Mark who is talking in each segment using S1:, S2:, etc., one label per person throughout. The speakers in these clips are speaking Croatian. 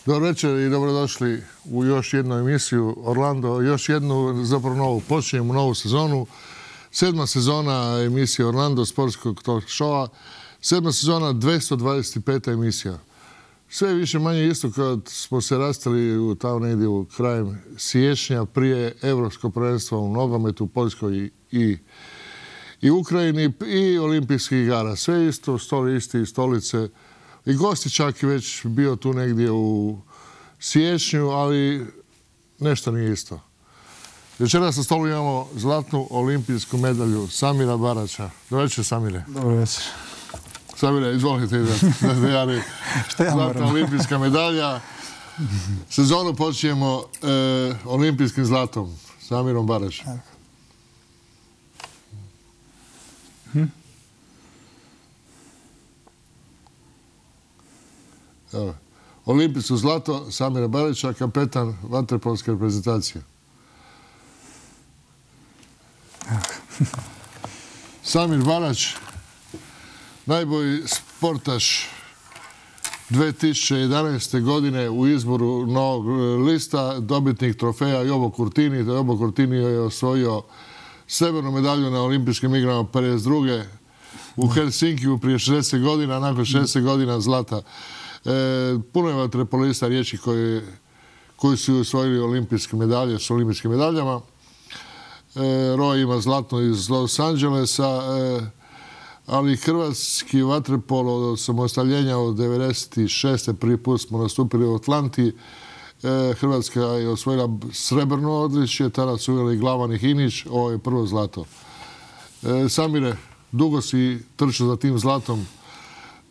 S1: Dobro večer i dobrodošli u još jednu emisiju Orlando, još jednu zapravo novu. Počinjemo novu sezonu. 7. sezona emisije Orlando, sportskog talk showa. 7. sezona, 225. emisija. Sve više manje isto kad smo se rastali tamo negdje u krajem siječnja prije Europskog prvenstva u nogometu u Poljskoj i Ukrajini i olimpijskih igara. Sve isto, stoli isti, stolice. I gosti čak i već bio tu negdje u siječnju, ali nešto nije isto. Večeras na stolu imamo zlatnu olimpijsku medalju Samira Baraća. Dobro večer, Samire.
S2: Dobro večer.
S1: Samire, izvolite zlatna olimpijska medalja. Sezonu počinjemo olimpijskim zlatom, Samirom Baraćem. Evo, olimpijsko zlato Samira Baraća, kapetan vaterpolske reprezentacije. Samir Barać, najbolji sportaš 2011. godine u izboru novog lista, dobitnik trofeja Jobo Kurtini. Jobo Kurtini je osvojio srebrnu medalju na olimpijskim igrama 52. u Helsinkiju prije 60 godina, nakon 60 godina zlata. Puno je vaterpolista riječi koji su osvojili olimpijske medalje s olimpijskim medaljama. Roy ima zlatno iz Los Angelesa, ali hrvatski vaterpol od samostaljenja od 1996. prvi put smo nastupili u Atlanti. Hrvatska je osvojila srebrno odličje, tada su uveli Glavan i Hinić, ovo je prvo zlato. Samire, dugo si trčao za tim zlatom,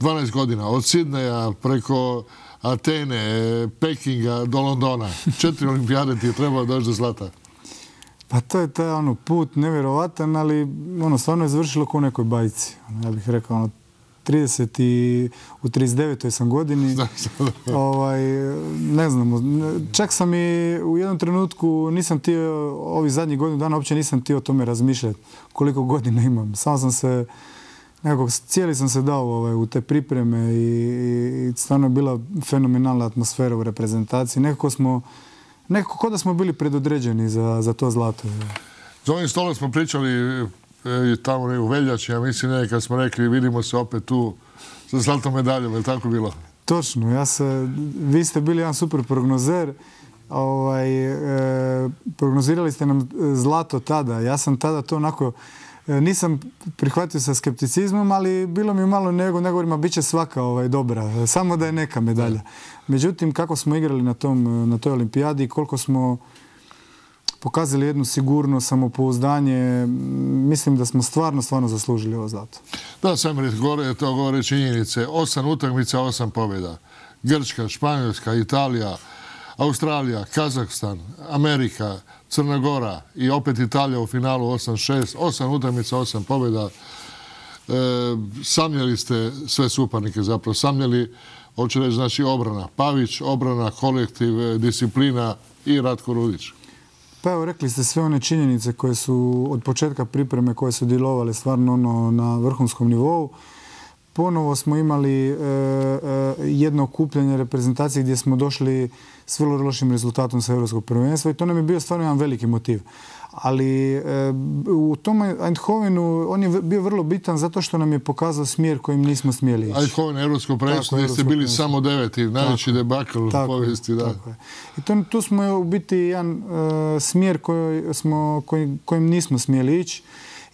S1: 12 godina, od Sidneja preko Atene, Pekinga do Londona. 4 olimpijade ti je trebalo doći do zlata.
S2: Pa to je taj put nevjerovatan, ali stvarno je završilo kao u nekoj bajci. Ja bih rekao, u 39. sam godini. Ne znam, čak sam i u jednom trenutku nisam htio, ovih zadnjih godinu dana uopće nisam htio o tome razmišljati koliko godina imam. Samo sam se, nekako cijeli sam se dao u te pripreme i stvarno je bila fenomenalna atmosfera u reprezentaciji. Nekako kao da smo bili predodređeni za to zlato.
S1: Za ovim stolom smo pričali tamo u veljači, ja mislim kad smo rekli vidimo se opet tu sa zlatom medaljom, je li tako bilo?
S2: Točno, vi ste bili jedan super prognozer. Prognozirali ste nam zlato tada. Ja sam tada to onako nisam prihvatio sa skepticizmom, ali bilo mi malo ne govorim, bit će svaka dobra, samo da je neka medalja. Međutim, kako smo igrali na toj olimpijadi i koliko smo pokazali jednu sigurnost, samopouzdanje, mislim da smo stvarno zaslužili ovo zlato.
S1: Da, Samir, to govore činjenice. 8 utakmica, 8 pobjeda. Grčka, Španjolska, Italija, Australija, Kazahstan, Amerika, Crna Gora i opet Italija u finalu 8-6. 8 utakmica, 8 pobjeda. Samljeli ste sve suparnike zapravo. Samljeli, hoću reći, znači obrana. Pavić, obrana, kolektiv, disciplina i Ratko Rudić.
S2: Pa evo, rekli ste sve one činjenice koje su od početka pripreme koje su djelovale stvarno na vrhunskom nivou. Ponovo smo imali jedno okupljanje reprezentacije gdje smo došli s vrlo lošim rezultatom sa Europskog prvenstva i to nam je bio stvarno jedan veliki motiv. Ali u tom Eindhovenu on je bio vrlo bitan zato što nam je pokazao smjer kojim nismo smjeli ići.
S1: Eindhoven, Europsko prvenstvo, gdje ste bili samo 9. najveći debakl u povijesti.
S2: I tu smo u biti jedan smjer kojim nismo smjeli ići.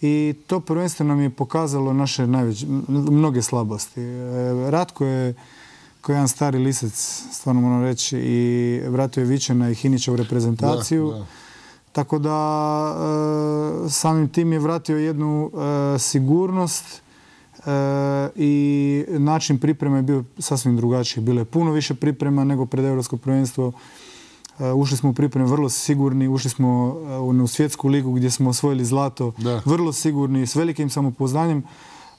S2: I to prvenstvo nam je pokazalo naše mnoge slabosti. Ratko je kao jedan stari lisac, stvarno moram reći, i vratio je Vičena i Hinića u reprezentaciju. Tako da samim tim je vratio jednu sigurnost i način pripreme je bio sasvim drugačiji. Bilo je puno više priprema nego pred Europsko prvenstvo. Ušli smo u pripreme vrlo sigurni, ušli smo u svjetsku ligu gdje smo osvojili zlato, vrlo sigurni, s velikim samopouzdanjem,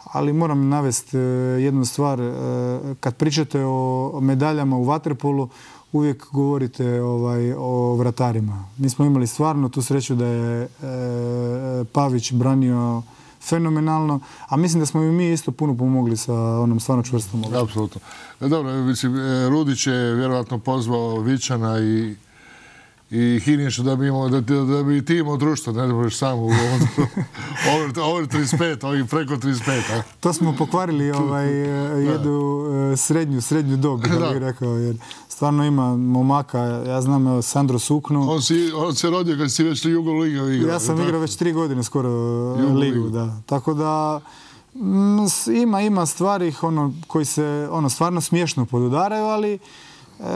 S2: ali moram navesti jednu stvar. Kad pričate o medaljama u vaterpolu, uvijek govorite o vratarima. Mi smo imali stvarno tu sreću da je Pavić branio fenomenalno, a mislim da smo i mi isto puno pomogli sa onom stvarno čvrstom obranu.
S1: Apsolutno. Dobro, Rudić je vjerojatno pozvao Vičana i Hiniša da bi ti imao društvo, ne možeš sam u over 35, ovih preko 35.
S2: To smo pokvarili jednu srednju dob, da bih rekao, jer stvarno ima momaka, ja znam Sandro Suknu.
S1: On se rodio kad si već Jugoligu igrao.
S2: Ja sam igrao već 3 godine skoro ligu, da. Tako da ima stvari koji se stvarno smiješno podudaraju, ali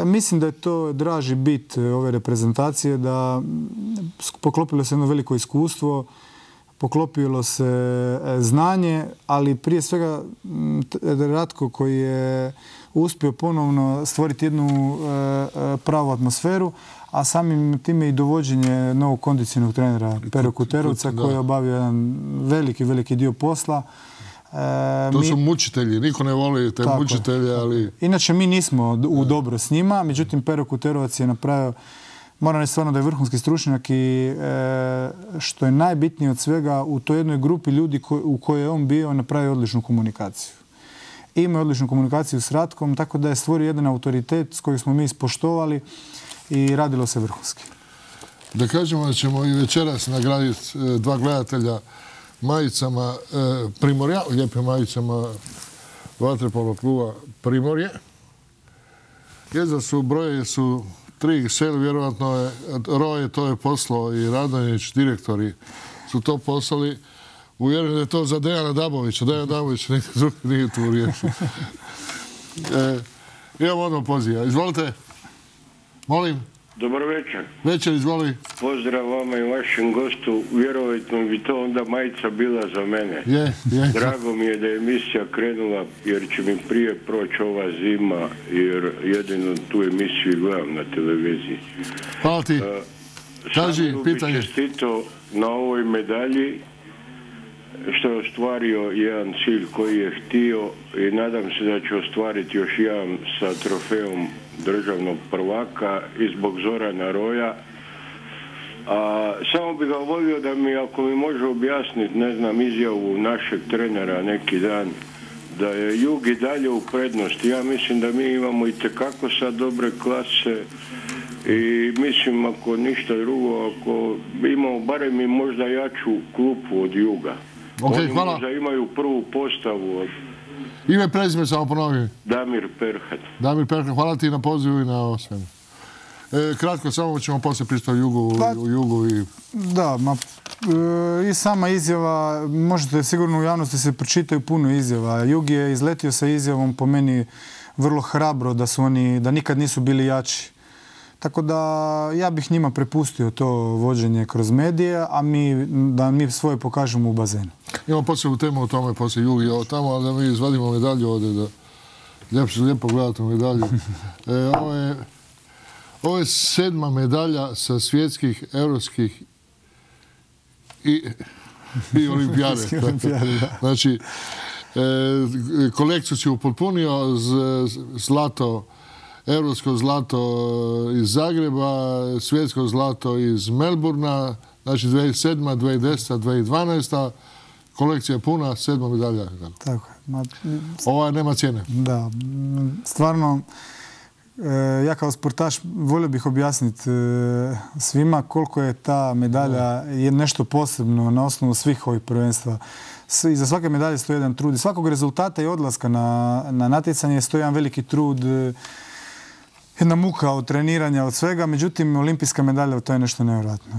S2: mislim da je to draži bit ove reprezentacije, da poklopilo se jedno veliko iskustvo, poklopilo se znanje, ali prije svega Ratko koji je uspio ponovno stvoriti jednu pravu atmosferu, a samim time i dovođenje novog kondicionog trenera Pero Kuterovca koji je obavio jedan veliki dio posla.
S1: To su mučitelji, niko ne voli te mučitelje, ali...
S2: Inače, mi nismo u dobro s njima, međutim, Pero Kuterovac je napravio, moram reći stvarno da je vrhunski stručnjak i što je najbitnije od svega, u toj jednoj grupi ljudi u kojoj je on bio, napravio odličnu komunikaciju. Ima je odličnu komunikaciju s Ratkom, tako da je stvorio jedan autoritet s kojeg smo mi ispoštovali i radilo se vrhunski.
S1: Da kažemo da ćemo i večeras nagraditi 2 gledatelja majicama Primorja, lijepim majicama vaterpolo kluba Primorje. Broje su 3 sel, vjerovatno je Roje to je poslao i Radonjić, direktori su to poslali. Uvjerujem da je to za Dejana Dabovića. Dejan Dabović nije tu riješio. Imamo odmah poziva. Izvolite. Molim.
S3: Dobar večer.
S1: Večer, izvoli.
S3: Pozdrav vama i vašem gostu. Vjerovatno bi to onda majica bila za mene.
S1: Je.
S3: Drago mi je da je emisija krenula, jer će mi prije proći ova zima, jer jedino tu emisiju gledam na televiziji.
S1: Hvala ti. Kaži, pitanje.
S3: Bi čestito na ovoj medalji, što je ostvario jedan cilj koji je htio i nadam se da će ostvariti još jedan sa trofejom državnog prvaka i zbog Zorana Roja. Samo bi ga volio da mi, ako mi može objasniti, ne znam, izjavu našeg trenera neki dan, da je Jug i dalje u prednosti. Ja mislim da mi imamo i tekako sad dobre klase i mislim, ako ništa drugo, ako imamo barem i možda jaču klupu od Juga. Oni možda imaju prvu postavu.
S1: Ime, prezime, samo ponovi.
S3: Damir Perhat.
S1: Damir Perhat, hvala ti na pozivu i na svemu. Kratko, samo ćemo poslije pristati u Jugu.
S2: Da, i sama izjava, možete sigurno u javnosti se pročitaju puno izjava. Jug je izletio sa izjavom, po meni, vrlo hrabro da nikad nisu bili jači. Tako da ja bih njima prepustio to vođenje kroz medije, a da mi svoje pokažemo u bazenu.
S1: Imamo posebnu temu o tome, poslije Jugi i ovo tamo, ali da mi izvadimo medalju ovdje, da lijepo gledate medalju. Ovo je 7. medalja sa svjetskih, europskih i olimpijade. Znači, kolekciju si upotpunio, zlato, europsko zlato iz Zagreba, svjetsko zlato iz Melburna, znači 2007, 2010, 2012. Kolekcija je puna, 7. medalja.
S2: Tako je.
S1: Ova nema cijene.
S2: Da, stvarno, ja kao sportaš volio bih objasniti svima koliko je ta medalja nešto posebno na osnovu svih ovih prvenstva. Iza svake medalje stoji jedan trud. Iz svakog rezultata i odlaska na natjecanje stoji jedan veliki trud, jedna muka od treniranja, od svega. Međutim, olimpijska medalja, to je nešto nevjerojatno.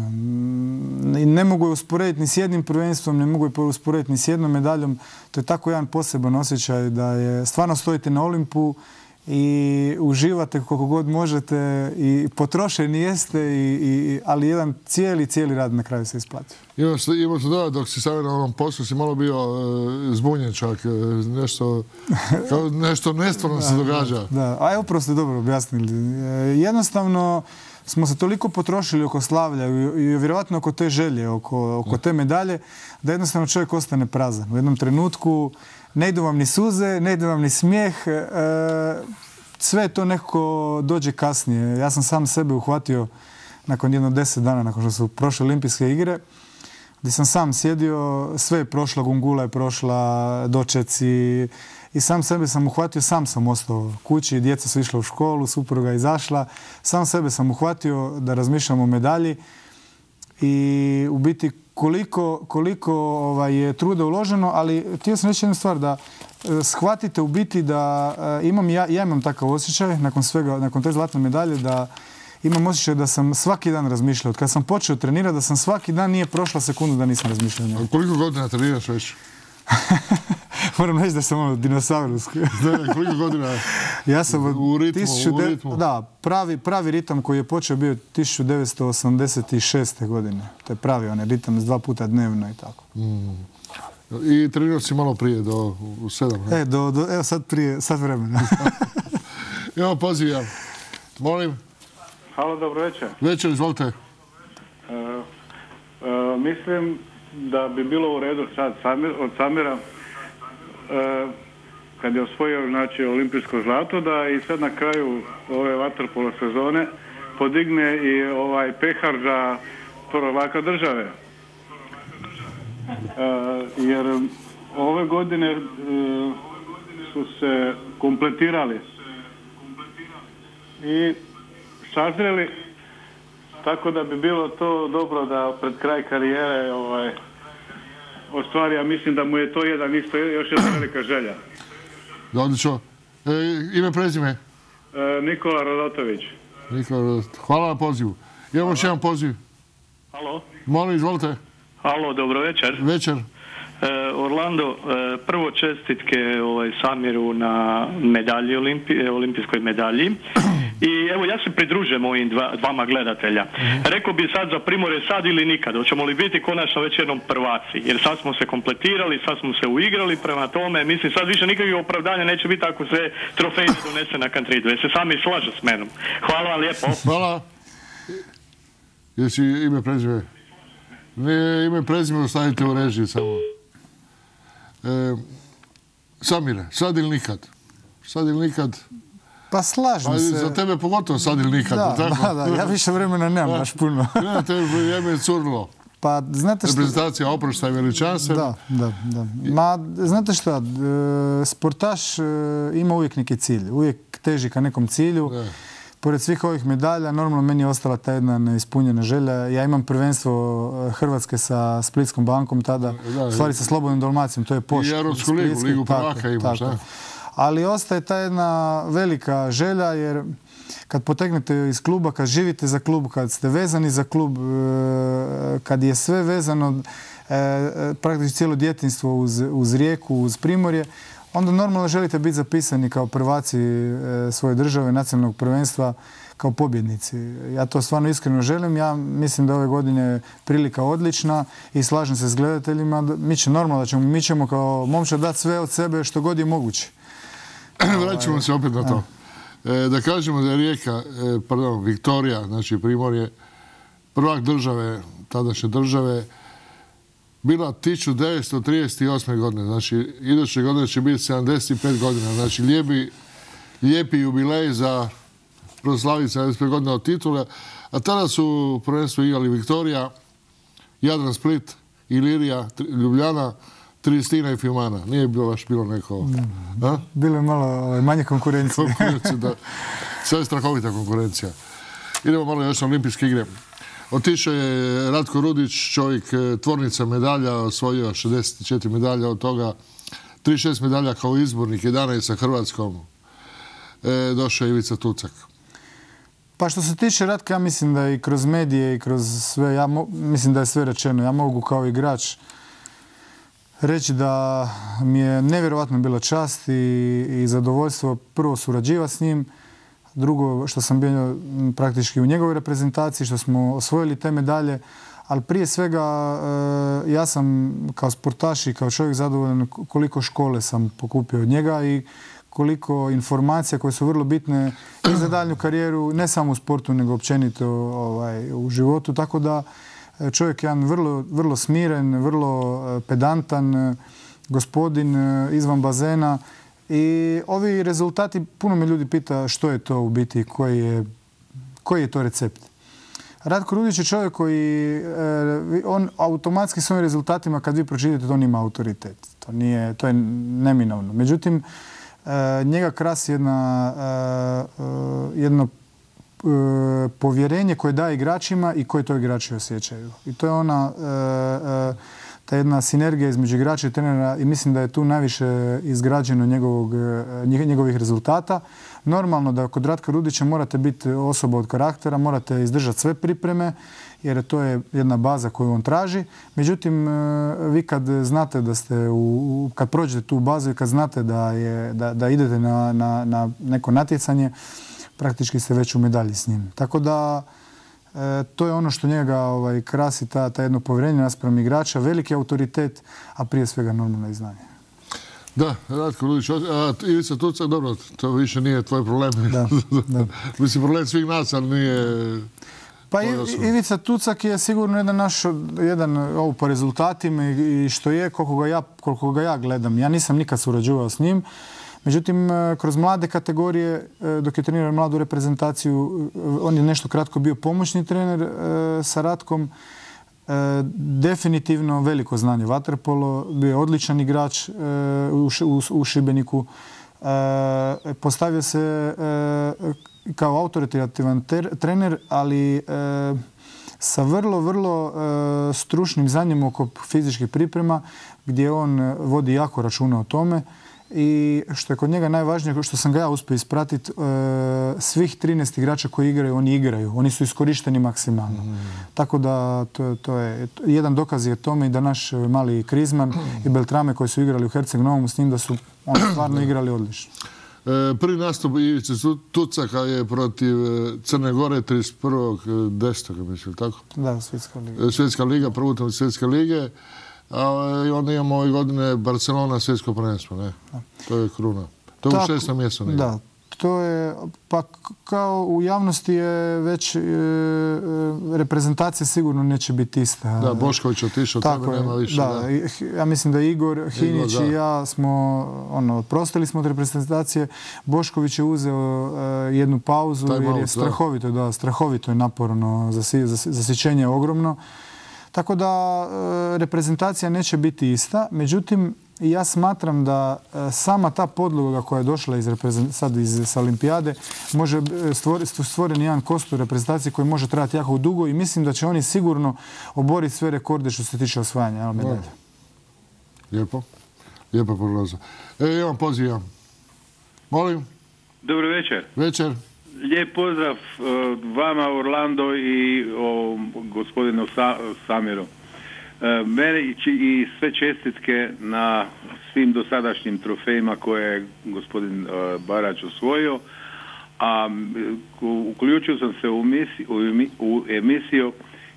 S2: Ne mogu je usporediti ni s jednim prvenstvom, ne mogu je usporediti ni s jednom medaljom. To je tako jedan poseban osjećaj da stvarno stojite na Olimpu i uživate koliko god možete i potrošeni jeste, ali jedan cijeli rad na kraju se isplatio.
S1: Imao se da, dok si stavio na ovom poslu, si malo bio zbunjen čak, nešto nestvarno se događa.
S2: Da, a evo upravo ste dobro objasnili. Jednostavno smo se toliko potrošili oko slavlja i vjerojatno oko te želje, oko te medalje, da jednostavno čovjek ostane prazan. U jednom trenutku ne idu vam ni suze, ne ide vam ni smijeh, sve to nekako dođe kasnije. Ja sam sam sebe uhvatio nakon jedno 10 dana, nakon što su prošle olimpijske igre, gdje sam sam sjedio, sve je prošlo, Gungula je prošla, dočeci i sam sebe sam uhvatio, sam sam ostao kući, djeca su išla u školu, supruga je izašla, sam sebe sam uhvatio da razmišljam o medalji i u biti koliko je truda uloženo, ali htio sam reći jednu stvar, da shvatite u biti da ja imam takav osjećaj nakon te zlatne medalje, da imam osjećaj da sam svaki dan razmišljao. Od kad sam počeo trenirati, da sam svaki dan, nije prošla sekundu da nisam razmišljao.
S1: A koliko godina treniraš već?
S2: Moram reći da sam dinosaurus.
S1: Koliko godina
S2: ja sam
S1: u ritmu?
S2: Da, pravi ritam koji je počeo bio 1986. godine. To je pravi onaj ritam s 2 puta dnevno i tako.
S1: I trenirao si malo prije, do 7?
S2: Evo sad prije, sad vremena.
S1: Imamo poziv, ja. Molim.
S4: Halo, dobro večer.
S1: Večer, izvolite.
S4: Mislim da bi bilo u redu sad od Samira, kad je osvojio olimpijsko zlato, da i sad na kraju ove vaterpolo sezone podigne i pehar za prvaka države. Jer ove godine su se kompletirali i sazreli, tako da bi bilo to dobro da pred kraj karijere ostvari, ja mislim da mu je to još jedna velika želja.
S1: Da, odlično. Ime, prezime?
S4: Nikola Rodotović.
S1: Hvala na pozivu. Imamo još jedan poziv.
S4: Halo?
S1: Molim, izvolite.
S4: Halo, dobro večer.
S1: Večer.
S4: Orlando, prvo čestitke Samiru na medalji, olimpijskoj medalji. I evo, ja se pridružujem ovim dvama gledatelja. Rekao bi sad za Primorje sad ili nikad. Hoćemo li biti konačno već jednom prvaci? Jer sad smo se kompletirali, sad smo se uigrali, prema tome, mislim, sad više nikakvih opravdanja neće biti ako se trofej ne donese na Kantridu. Jer se sami slaže s menom. Hvala vam lijepo.
S1: Hvala. Jesi ime, prezime? Ne, ime, prezime ostavite u režiji samo. Samire, sad ili nikad? Sad ili nikad?
S2: Pa slažem se.
S1: Za tebe pogotovo sad ili nikad.
S2: Da, ja više vremena nemam baš puno.
S1: Ne, tebe vrijeme je curilo.
S2: Pa, znate što...
S1: Reprezentacija oprošta i veličanstven.
S2: Da. Ma, znate što, sportaš ima uvijek neki cilj. Uvijek teži ka nekom cilju. Pored svih ovih medalja, normalno meni je ostala ta jedna neispunjena želja. Ja imam prvenstvo Hrvatske sa Splitskom bankom tada, u stvari sa Slobodnom Dalmacijom, to je Pošt.
S1: I Europsku ligu, ligu prvaka imaš, da?
S2: Ali ostaje ta jedna velika želja, jer kad potegnete iz kluba, kad živite za klub, kad ste vezani za klub, kad je sve vezano, praktički cijelo djetinjstvo uz Rijeku, uz Primorje, onda normalno želite biti zapisani kao prvaci svoje države, nacionalnog prvenstva, kao pobjednici. Ja to stvarno iskreno želim. Ja mislim da ove godine prilika odlična i slažem se s gledateljima. Mi ćemo kao momčad dati sve od sebe što god je moguće.
S1: Vraćamo se opet na to. Da kažemo da je Rijeka, Viktorija, znači Primorje, prvak države, tadašnje države, bila 1938. godine. Znači, iduće godine će biti 75 godina. Znači, lijepi jubilej za proslaviti 75 godina od titule. A tada su prvenstvo igrali Viktorija, Jadran Split, Ilirija, Ljubljana, Tristina i Fiumana. Nije baš bilo neko...
S2: Bilo je malo manje konkurencije.
S1: Sve je strahovita konkurencija. Idemo malo još na olimpijske igre. Otišao je Ratko Rudić, čovjek tvornica medalja, osvojio 64 medalja, od toga 36 medalja kao izbornik, 11 sa Hrvatskom. Došao je Ivica Tucak.
S2: Pa što se tiče Ratka, ja mislim da i kroz medije i kroz sve, mislim da je sve rečeno. Ja mogu kao igrač reći da mi je nevjerojatno bila čast i zadovoljstvo prvo surađivati s njim, drugo što sam bio praktički u njegovoj reprezentaciji, što smo osvojili te medalje, ali prije svega ja sam kao sportaš i kao čovjek zadovoljan koliko škole sam pokupio od njega i koliko informacija koje su vrlo bitne i za daljnju karijeru, ne samo u sportu, nego općenito u životu. Tako da čovjek je jedan vrlo smiren, vrlo pedantan gospodin izvan bazena. I ovi rezultati, puno me ljudi pita što je to u biti, koji je to recept. Ratko Rudić je čovjek koji, on automatski svojim rezultatima, kad vi pročitate, on ima autoritet. To je neminovno. Međutim, njega krasi jedno povjerenje koje daje igračima i koje to igrači osjećaju. I to je ta jedna sinergija između igrača i trenera i mislim da je tu najviše izgrađeno njegovih rezultata. Normalno da kod Ratka Rudića morate biti osoba od karaktera, morate izdržati sve pripreme jer to je jedna baza koju on traži. Međutim, vi kad znate da ste, kad prođete tu bazu i kad znate da idete na neko natjecanje, praktički ste već u medalji s njim. Tako da to je ono što njega krasi, ta jedno povjerenje naspram igrača, veliki autoritet, a prije svega normalno i znanje.
S1: Da, Ratko Rudić, Ivica Tucak, dobro, to više nije tvoj problem.
S2: Da.
S1: Mislim, problem svih nas, ali nije...
S2: Pa Ivica Tucak je sigurno jedan po rezultatima i što je, koliko ga ja gledam. Ja nisam nikad surađivao s njim. Međutim, kroz mlade kategorije, dok je trenirao mladu reprezentaciju, on je nešto kratko bio pomoćni trener sa Ratkom. Definitivno veliko znanje vaterpolo, bio je odličan igrač u Šibeniku. Postavio se kao autoritativan trener, ali sa vrlo stručnim znanjem oko fizičkih priprema, gdje on vodi jako računa o tome. I što je kod njega najvažnije, što sam ga ja uspio ispratiti, svih 13 igrača koji igraju, oni igraju. Oni su iskorišteni maksimalno. Tako da to je jedan dokaz je tome i da naš mali Krizman i Beltrame koji su igrali u Herceg Novom s njim, da su oni stvarno igrali odlično.
S1: Prvi nastup Ivice Tucaka je protiv Crne Gore 31.10. mislim, tako?
S2: Da, Svjetska liga.
S1: Svjetska liga, prvu Svjetske lige. I onda imamo ove godine Barcelona svjetsko prvenstvo, ne? To je kruna. To je u 6. mjesecu.
S2: Da, to je, pa kao u javnosti je već reprezentacija sigurno neće biti ista.
S1: Da, Bošković otišao, tebe nema više.
S2: Da, ja mislim da Igor Hinić i ja smo, prostili smo od reprezentacije. Bošković je uzeo jednu pauzu jer je strahovito je naporno, zasićenje je ogromno. Tako da reprezentacija neće biti ista. Međutim, ja smatram da sama ta podloga koja je došla sad sa Olimpijade može stvoriti jedan kostur reprezentacije koji može trajati jako dugo i mislim da će oni sigurno oboriti sve rekorde što se tiče osvajanja medalja.
S1: Lijepo. Lijepa prognoza. Imam poziv. Molim.
S5: Dobro večer.
S1: Večer.
S5: Lijep pozdrav vama, Orlando, i gospodinu Samiru. Meni i sve čestitke na svim dosadašnjim trofejima koje je gospodin Barać osvojio. A uključio sam se u emisiju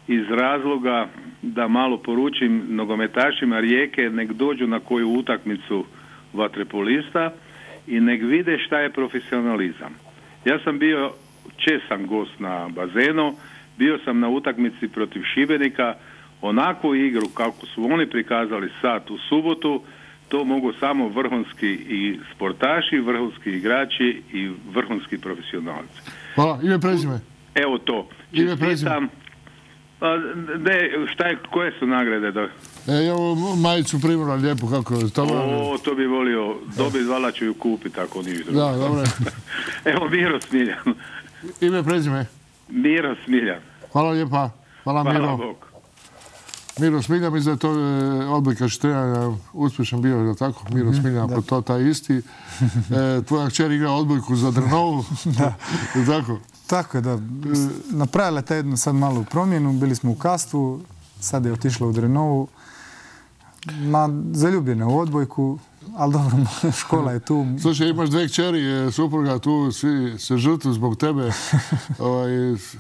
S5: iz razloga da malo poručim nogometašima Rijeke nek dođu na koju utakmicu vaterpolista i nek vide šta je profesionalizam. Ja sam bio čestan gost na bazenu, bio sam na utakmici protiv Šibenika, onakvu igru kako su oni prikazali sad u subotu, to mogu samo vrhunski i sportaši, vrhunski igrači i vrhunski profesionalci.
S1: Hvala, ime prezime.
S5: Evo to.
S1: Ime prezime.
S5: Koje su nagrade?
S1: Evo majicu Primora, lijepo, kako je.
S5: To bi volio dobiti, vala ću ju kupiti ako nije drugo.
S1: Da, dobro.
S5: Evo Miro Smiljan.
S1: Ime prezime?
S5: Miro Smiljan.
S1: Hvala lijepa. Hvala Miro.
S5: Hvala Bog.
S1: Miro Smiljan, mislim da je to odbojkaš trenera uspješan bio, je li tako? Miro Smiljan, ako to taj isti. Tvoja kćer igra odbojku za Drnovu.
S2: Da.
S1: Je tako?
S2: Tako je, da. Napravila je jednu sad malu promjenu, bili smo u Kastvu, sad je otišla u Drenovu. Zaljubljena u odbojku, ali dobro, škola je tu.
S1: Slušaj, imaš dve kćeri, supruga tu, svi se žrtvu zbog tebe.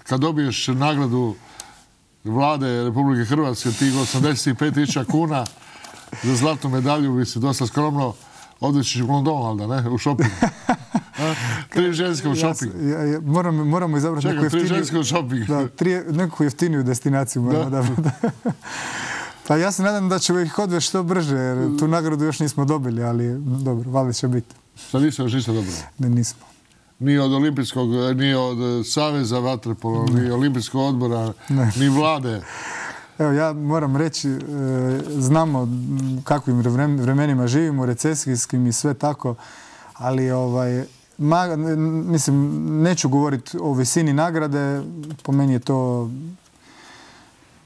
S1: Kad dobiješ nagradu Vlade Republike Hrvatske, tih 85.000 kuna za zlatnu medalju, bi si dosta skromno odvećiš u London, valjda, ne? U shopping. 3 ženske u shopping.
S2: Moramo izabrati neku jeftiniju...
S1: 3 ženske u shopping.
S2: Da, neku jeftiniju destinaciju moramo odabrati. Pa ja se nadam da ćemo ih odvesti što brže, jer tu nagradu još nismo dobili, ali dobro, valjda će biti.
S1: Sad nisam još ništa dobro?
S2: Ne, nismo.
S1: ni od olimpijskog, ni od Saveza vaterpola, ni olimpijskog odbora, ni vlade.
S2: Evo, ja moram reći, znamo kakvim vremenima živimo, recesijskim i sve tako, ali mislim, neću govoriti o visini nagrade, po meni je to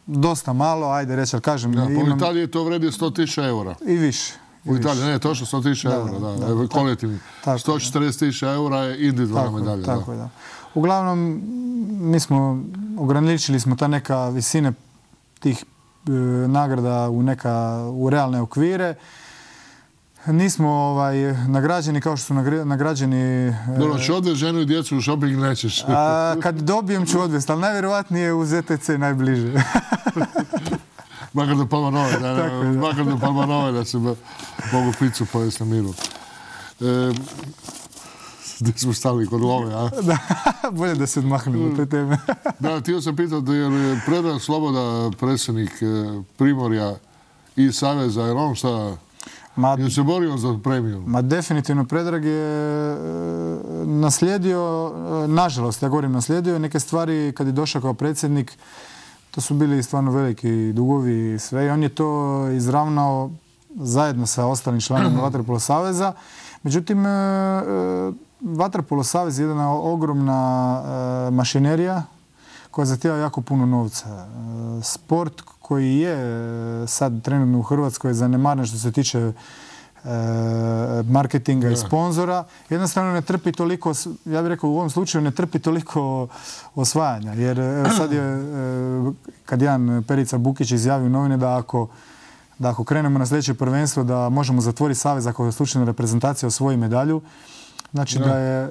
S2: dosta malo, ajde reći, ali kažem...
S1: U Italiji to vredi 100.000 eura.
S2: I više.
S1: U Italiji, ne, točno 100.000 eura, kolektivni. 140.000 eura je individualna medalja.
S2: Tako je, da. Uglavnom, ograničili smo ta neka visine tih nagrada u realne okvire. Nismo nagrađeni kao što su nagrađeni...
S1: Dobro, ću odvesti ženu i djecu u shopping, nećeš.
S2: Kad dobijem ću odvesti, ali najvjerovatnije u ZTC najbliže.
S1: Makar do Palma Nove, da se mogu picu pojesti na miru. Gdje smo stali kod love, a?
S2: Da, bolje da se odmahnemo te teme.
S1: Da, htio sam pitati, je li Predrag Sloboda, predsjednik Primorja i Saveza, je on šta... Je se borio za premiju?
S2: Ma definitivno, Predrag je naslijedio, nažalost, ja govorim naslijedio, neke stvari kad je došao kao predsjednik, to su bili stvarno veliki dugovi i sve, i on je to izravnao zajedno sa ostalim članovima Vaterpolo saveza. Međutim, Vaterpolo savez je jedna ogromna mašinerija koja zahtijeva jako puno novca. Sport koji je sad trenutno u Hrvatskoj zanemaren što se tiče marketinga i sponzora, jednostavno ne trpi toliko, ja bih rekao u ovom slučaju ne trpi toliko osvajanja. Jer sad je, kad jedan Perica Bukić izjavio u novine da ako krenemo na sljedeće prvenstvo da možemo zatvoriti savez ako je slučajna reprezentacija osvoji medalju, znači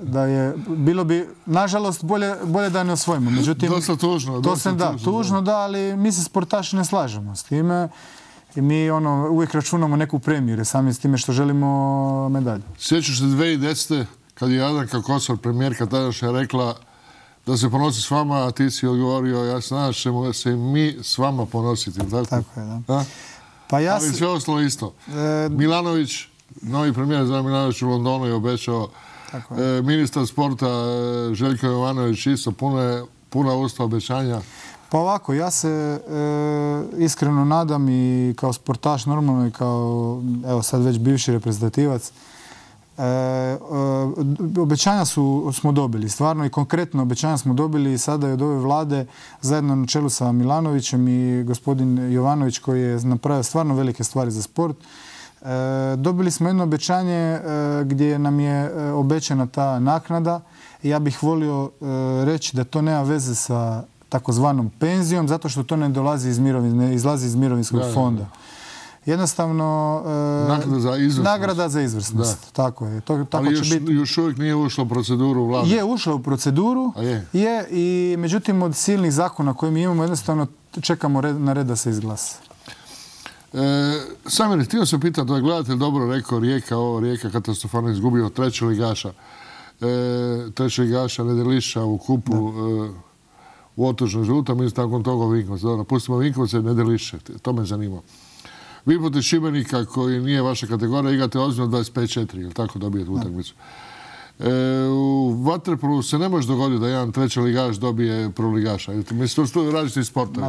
S2: da je, bilo bi, nažalost, bolje da ne osvojimo. Međutim,
S1: dosta tužno.
S2: Tužno, da, ali mi se sportaši ne slažemo s time. I mi uvijek računamo neku premiju, jer sami s time što želimo medalju.
S1: Sjećaš se 2010. kad je Jadranka Kosor, premijerka tadašnja, rekla da se ponosi s vama, a ti si odgovorio, ja se nadam ćemo se mi s vama ponositi.
S2: Tako je, da.
S1: Ali sve ostalo isto. Milanović, novi premijer Zoran Milanović u Londonu je obećao, ministar sporta Željko Jovanović isto, puna usta obećanja.
S2: Pa ovako, ja se iskreno nadam i kao sportaš normalno i kao, evo sad već bivši reprezentativac, obećanja smo dobili, stvarno i konkretno obećanja smo dobili i sada i od ove vlade zajedno na čelu sa Milanovićem i gospodin Jovanović koji je napravio stvarno velike stvari za sport. Dobili smo jedno obećanje gdje nam je obećana ta naknada i ja bih volio reći da to nema veze sa takozvanom penzijom, zato što to ne izlazi iz mirovinskog fonda. Jednostavno... Nagrada za izvrsnost. Tako je.
S1: Ali još uvijek nije ušla u proceduru vlade.
S2: Je ušla u proceduru. Je. I međutim od silnih zakona koje mi imamo jednostavno čekamo na red da se izglasa.
S1: Samir, htio sam pitati, da je gledatelj dobro rekao, Rijeka katastrofalno izgubio treći ligaša Nedelišća u kupu u otočnoj žuta, mi nakon toga Vinkovac. Dobro, pustimo Vinkovce, Nedelišće, to me zanima. Vi protiv Šibenika, koji nije vaša kategorija, igrate ozbiljno 25-4, ili tako dobijete utakmicu. U vaterpolu se ne može dogoditi da jedan treći ligaš dobije prvoligaša. Mislim, to su različiti sportovi.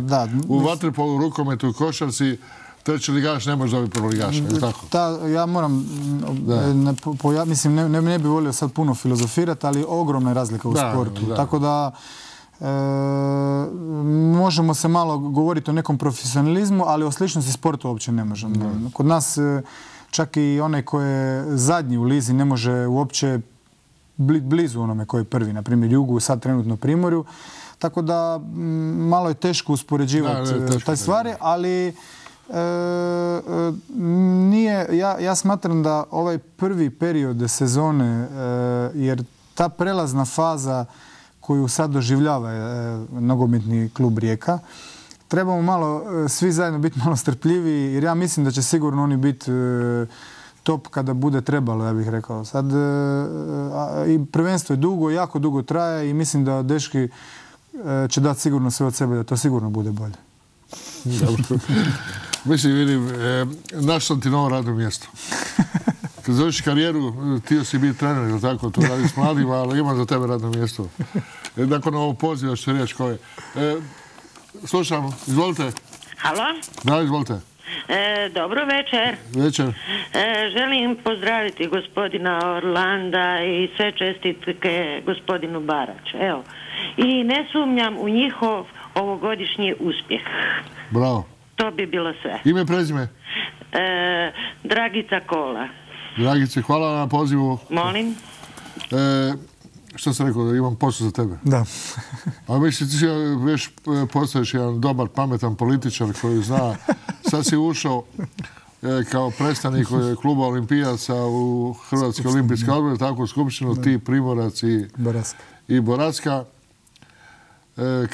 S1: U vaterpolu, u rukometu i košarci treći ligaš ne može dobiti prvoligaša, ili tako?
S2: Ja moram, mislim, ne bi volio sad puno filozofirati, ali ogromna je razlika u sportu. Tako da možemo se malo govoriti o nekom profesionalizmu, ali o sličnosti sporta uopće ne možemo. Kod nas čak i onaj koji je zadnji u lizi ne može uopće blizu onome koji je prvi, na primjer Jugu, sad trenutno Primorju. Tako da malo je teško uspoređivati taj stvari, ali ja smatram da ovaj prvi period sezone, jer ta prelazna faza koju sad doživljava nogometni klub Rijeka, trebamo malo, svi zajedno biti malo strpljivi, jer ja mislim da će sigurno oni biti top kada bude trebalo, ja bih rekao. Sad i prvenstvo je dugo, jako dugo traje i mislim da dečki će dati sigurno sve od sebe da to sigurno bude bolje.
S1: Dobro. Mislim, vidim, našao sam ti novo radno mjesto. kad završiš karijeru, ti si biti trener, ili tako, to radi s mladima, ali ima za tebe radno mjesto. Nakon ovog poziva što riječ koje. Slušam, izvolite.
S6: Halo?
S1: Da, izvolite.
S6: Dobro večer.
S1: Večer.
S6: Želim pozdraviti gospodina Orlanda i sve čestitke gospodinu Barač. Evo. I ne sumnjam u njihov ovogodišnji uspjeh.
S1: Bravo.
S6: To bi bilo sve.
S1: Ime, prezime?
S6: Dragica Kola.
S1: Dragice, hvala na pozivu.
S6: Molim?
S1: Što sam rekao, imam posao za tebe.
S2: Da.
S1: A mislim, ti već postaješ jedan dobar, pametan političar koji zna. Sad si ušao kao predstavnik kluba olimpijaca u Hrvatski olimpijski odbor, tako u skupštinu, ti Primorac i Boraska.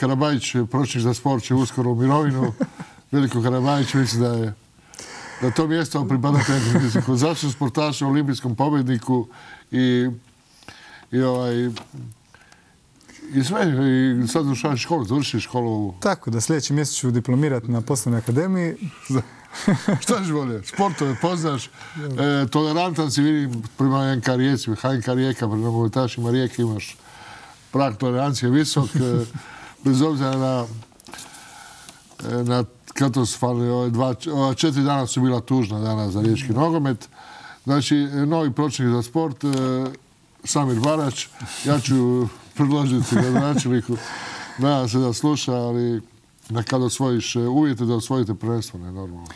S1: Karabajić, pročnik za sport, će uskoro u mirovinu. Veliko Karabajić, mislim da to mjesto pripada tebi. Začin sportaša, olimpijskom pobjedniku i sve, i sad završavaš školu, završiš školu.
S2: Tako, da sljedeći mjesec ću diplomirati na poslovnoj akademiji.
S1: Šta ćeš bolje? Sportove poznaš, tolerantan si, vidim, prema NK Rijeci, HNK Rijeka, prema momentašima Rijeke imaš prag tolerancije visok, bez obzira na katastrofalne, 4 dana su bila tužna dana za riječki nogomet. Znači, novi pročnik za sport, Samir Barač, ja ću predložiti gradonačelniku, nadam se da sluša, ali kad osvojiš uvjete da osvojite prvenstvo, ne normalno.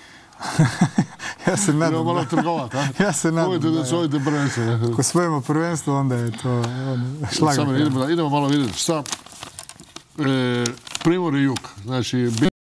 S2: Ja se nadam.
S1: Idemo malo trgovati, a?
S2: Ja se nadam.
S1: Uvjete da osvojite prvenstvo.
S2: Ako osvojimo prvenstvo, onda je to šlag.
S1: Idemo malo vidjeti šta. Primor i jug. Znači,